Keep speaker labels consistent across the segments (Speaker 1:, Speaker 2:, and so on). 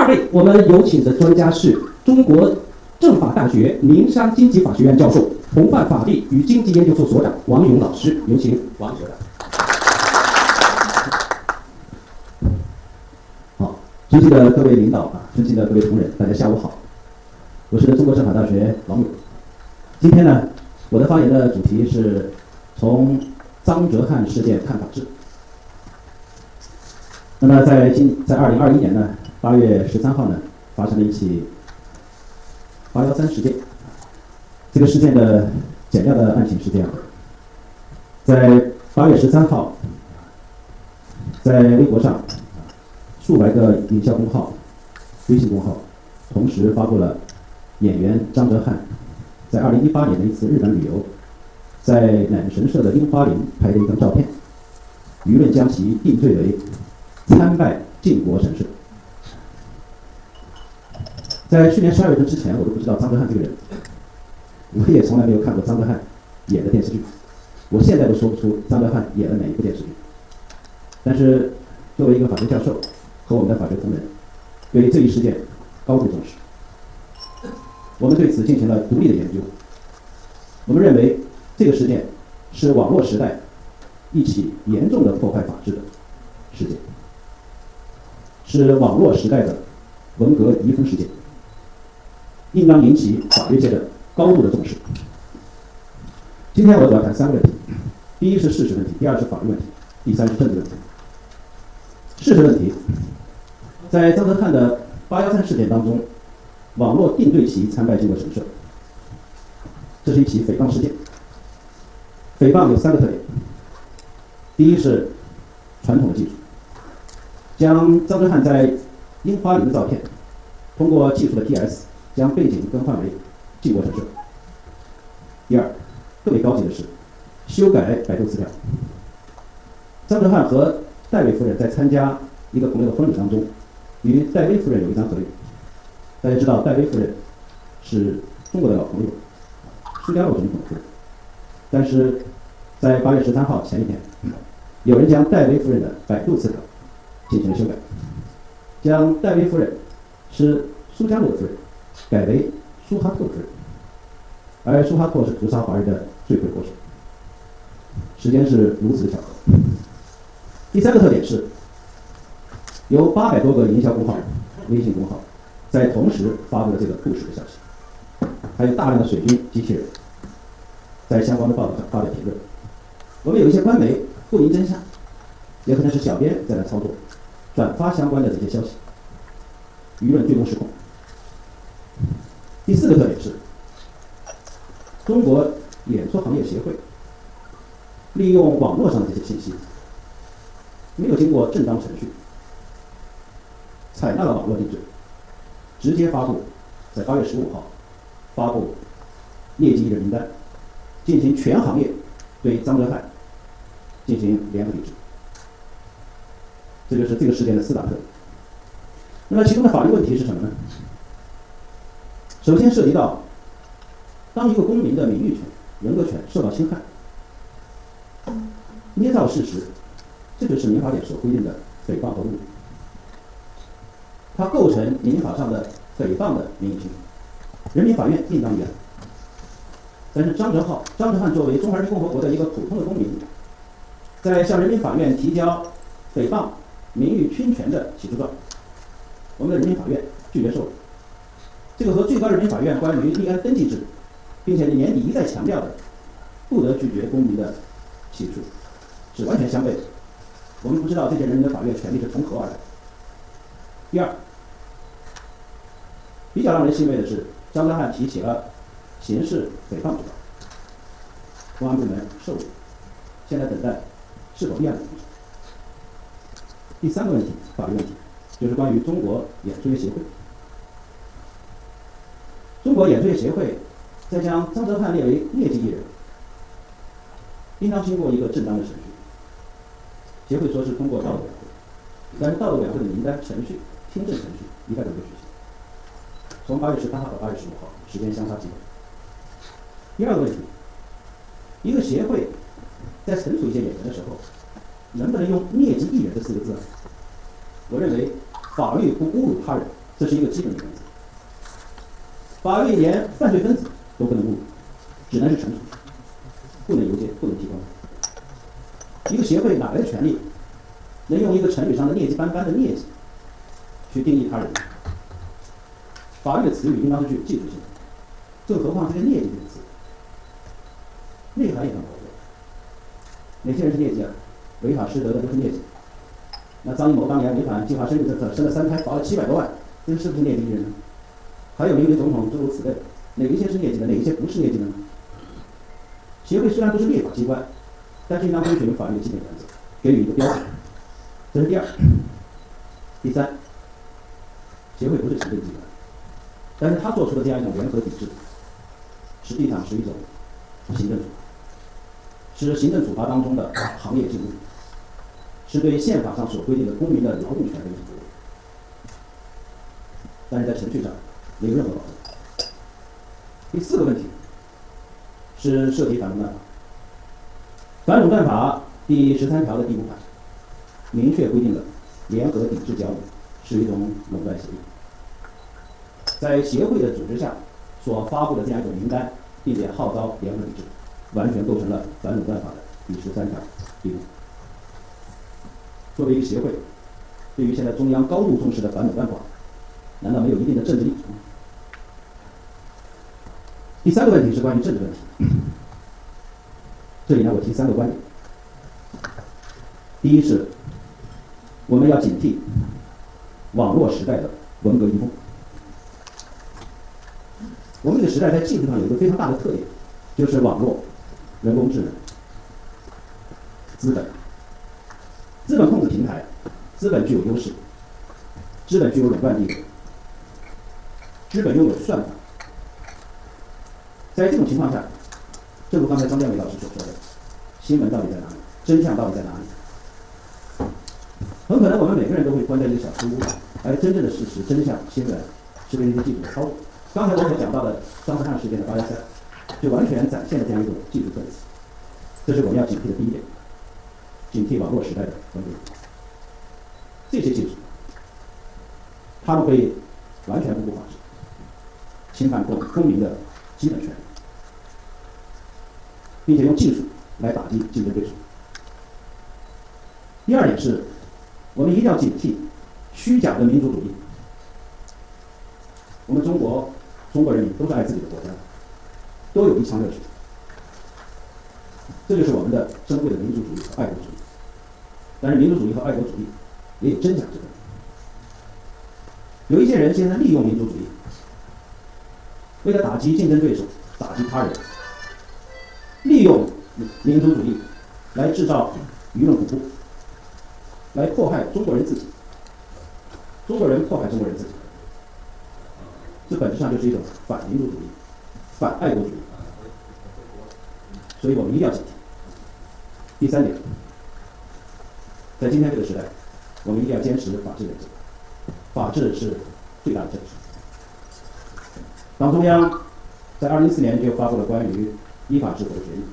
Speaker 1: 位我们有请的专家是中国政法大学民商经济法学院教授、弘范法律与经济研究所所长王勇老师，有请王所长。好，尊敬的各位领导啊，尊敬的各位同仁，大家下午好，我是中国政法大学王勇。今天呢，我的发言的主题是从张哲瀚事件看法治。那么在2021年呢8月13号呢，发生了一起813事件。这个事件的简要的案情是这样的：在8月13号，在微博上，数百个营销公号、微信公号同时发布了演员张哲瀚在2018年的一次日本旅游，在乃木神社的樱花林拍的一张照片，舆论将其定罪为参拜靖国神社。在去年12月份之前，我都不知道张哲瀚这个人，我也从来没有看过张哲瀚演的电视剧，我现在都说不出张哲瀚演了哪一部电视剧。但是作为一个法学教授和我们的法学同仁，对这一事件高度重视，我们对此进行了独立的研究。我们认为这个事件是网络时代一起严重的破坏法治的事件，是网络时代的文革遗风事件，应当引起法律界的高度的重视。今天我主要谈3个问题：第一是事实问题，第二是法律问题，第三是政治问题。事实问题，在张哲瀚的813事件当中，网络定罪其参拜靖国神社，这是一起诽谤事件。诽谤有3个特点：第一是传统的技术，将张哲瀚在樱花林的照片通过技术的 PS 将背景更换为靖国神社。第二，更为高级的是修改百度词条。张哲瀚和戴维夫人在参加一个朋友的婚礼当中，与戴维夫人有一张合影。大家知道戴维夫人是中国的老朋友，苏家洛总统的夫人。但是在8月13号前一天，有人将戴维夫人的百度词条进行了修改，将戴维夫人是苏家洛的夫人改为苏哈托的夫人，而苏哈托是屠杀华人的罪魁祸首。时间是如此的巧合。第3个特点是，有800多个营销公号、微信公号在同时发布了这个不实的消息，还有大量的水军机器人在相关的报道上发表评论。我们有一些官媒不明真相，也可能是小编在那操作，转发相关的这些消息，舆论最终失控。第4个特点是，中国演说行业协会利用网络上的这些信息，没有经过正当程序，采纳了网络定罪，直接发布，在8月15号发布劣迹艺人名单，进行全行业对张哲瀚进行联合抵制。这就是这个事件的4大特点。那么其中的法律问题是什么呢？首先涉及到，当一个公民的名誉权、人格权受到侵害，捏造事实，这就是民法典所规定的诽谤和侮辱，它构成民法上的诽谤的名誉侵害，人民法院应当议案。但是张哲瀚作为中华人民共和国的一个普通的公民，在向人民法院提交诽谤名誉侵权的起诉状，我们的人民法院拒绝受理。这个和最高人民法院关于立案登记制，并且年底一再强调的不得拒绝公民的起诉，是完全相悖的。我们不知道这些人民的法院权利是从何而来。第二，比较让人欣慰的是，张哲瀚提起了刑事诽谤举报，公安部门受理，现在等待是否立案的通知。第3个问题，法律问题，就是关于中国演说业协会。中国演说业协会在将张哲瀚列为劣迹艺人，应当经过一个正当的程序。协会说是通过道德委员会，但是道德委员会的名单程序、听证程序一概都没有举行。从8月13号到8月15号，时间相差几个月。第2个问题，一个协会在惩处一些演员的时候，能不能用劣迹艺人这4个字？我认为法律不侮辱他人，这是一个基本的原则。法律连犯罪分子都不能侮辱，只能是惩处，不能游街，不能提高。一个协会哪来的权利，能用一个成语上的劣迹斑斑的劣迹去定义他人？法律的词语应当是具有技术性的，更何况这个劣迹这个词，内涵也很薄弱。哪些人是劣迹啊？违法失德的都是劣迹。那张艺谋当年违反计划生育政策，生了3胎，罚了700多万，这是不是劣迹艺人呢？还有名总统诸如此类，哪一些是劣迹的，哪一些不是劣迹的呢？协会虽然不是立法机关，但是应当遵循法律的基本原则，给予一个标准。这是第二。第三，协会不是行政机关，但是他做出的这样一种联合抵制，实际上是一种行政处罚，是行政处罚当中的行业禁令，是对宪法上所规定的公民的劳动权的一种剥夺。但是在程序上没有任何保证。第4个问题是涉及反垄断法。反垄断法第13条的第5款明确规定了联合抵制交易是一种垄断协议。在协会的组织下所发布的这样一种名单，并且号召联合抵制，完全构成了反垄断法的第13条第5。作为一个协会，对于现在中央高度重视的反垄断法，难道没有一定的政治立场吗？第3个问题是关于政治问题。这里呢，我提3个观点。第一是，我们要警惕网络时代的文革遗风。我们这个时代在技术上有一个非常大的特点，就是网络、人工智能、资本。资本控制平台，资本具有优势，资本具有垄断地位，资本拥有算法。在这种情况下，正如刚才张建伟老师所说的，新闻到底在哪里？真相到底在哪里？很可能我们每个人都会关在一个小书屋，而真正的事实、真相、新闻是被那些技术的操作。刚才我所讲到的张德汉事件的8+3，就完全展现了这样一种技术特质。这是我们要警惕的第一点，警惕网络时代的文革。这些技术，他们会完全不顾法治，侵犯公民的基本权利，并且用技术来打击竞争对手。第二点是，我们一定要警惕虚假的民族主义。我们中国人民都是爱自己的国家，都有一腔热血，这就是我们的珍贵的民族主义和爱国主义。但是民族主义和爱国主义也有真假之分。有一些人现在利用民族主义，为了打击竞争对手、打击他人，利用民族主义来制造舆论恐怖，来迫害中国人自己。中国人迫害中国人自己，这本质上就是一种反民族主义、反爱国主义。所以我们一定要警惕。第3点，在今天这个时代，我们一定要坚持法治原则。法治是最大的政治。党中央在2014年就发布了关于依法治国的决议。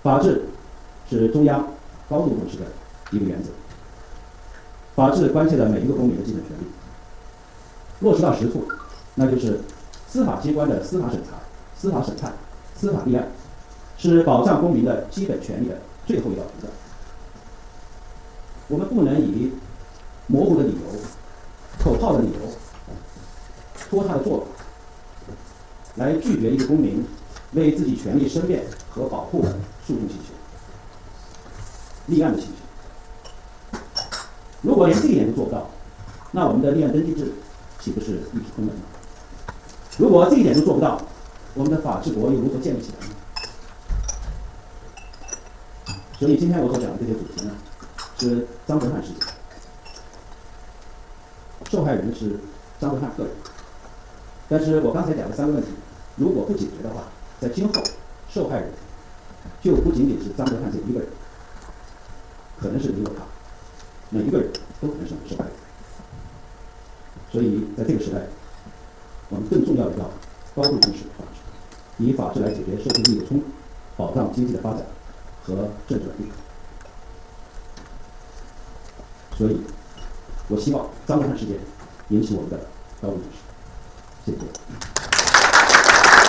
Speaker 1: 法治是中央高度重视的一个原则。法治关切了每一个公民的基本权利，落实到实处，那就是司法机关的司法审查、司法审判、司法立案，是保障公民的基本权利的最后一道屏障。我们不能以模糊的理由、口号的理由、拖沓的做法，来拒绝一个公民为自己权利申辩和保护的诉讼请求、立案的请求。如果连这一点都做不到，那我们的立案登记制岂不是一纸空文吗？如果这一点都做不到，我们的法治国又如何建立起来呢？所以今天我所讲的这些主题呢，是张德汉事件，受害人是张德汉个人。但是我刚才讲的3个问题，如果不解决的话，在今后受害人就不仅仅是张德汉这一个人，可能是你我他，每一个人都可能是受害人。所以在这个时代，我们更重要的要高度重视法治，以法治来解决社会利益的冲突，保障经济的发展和政治稳定。所以我希望张德汉事件引起我们的高度重视。谢谢。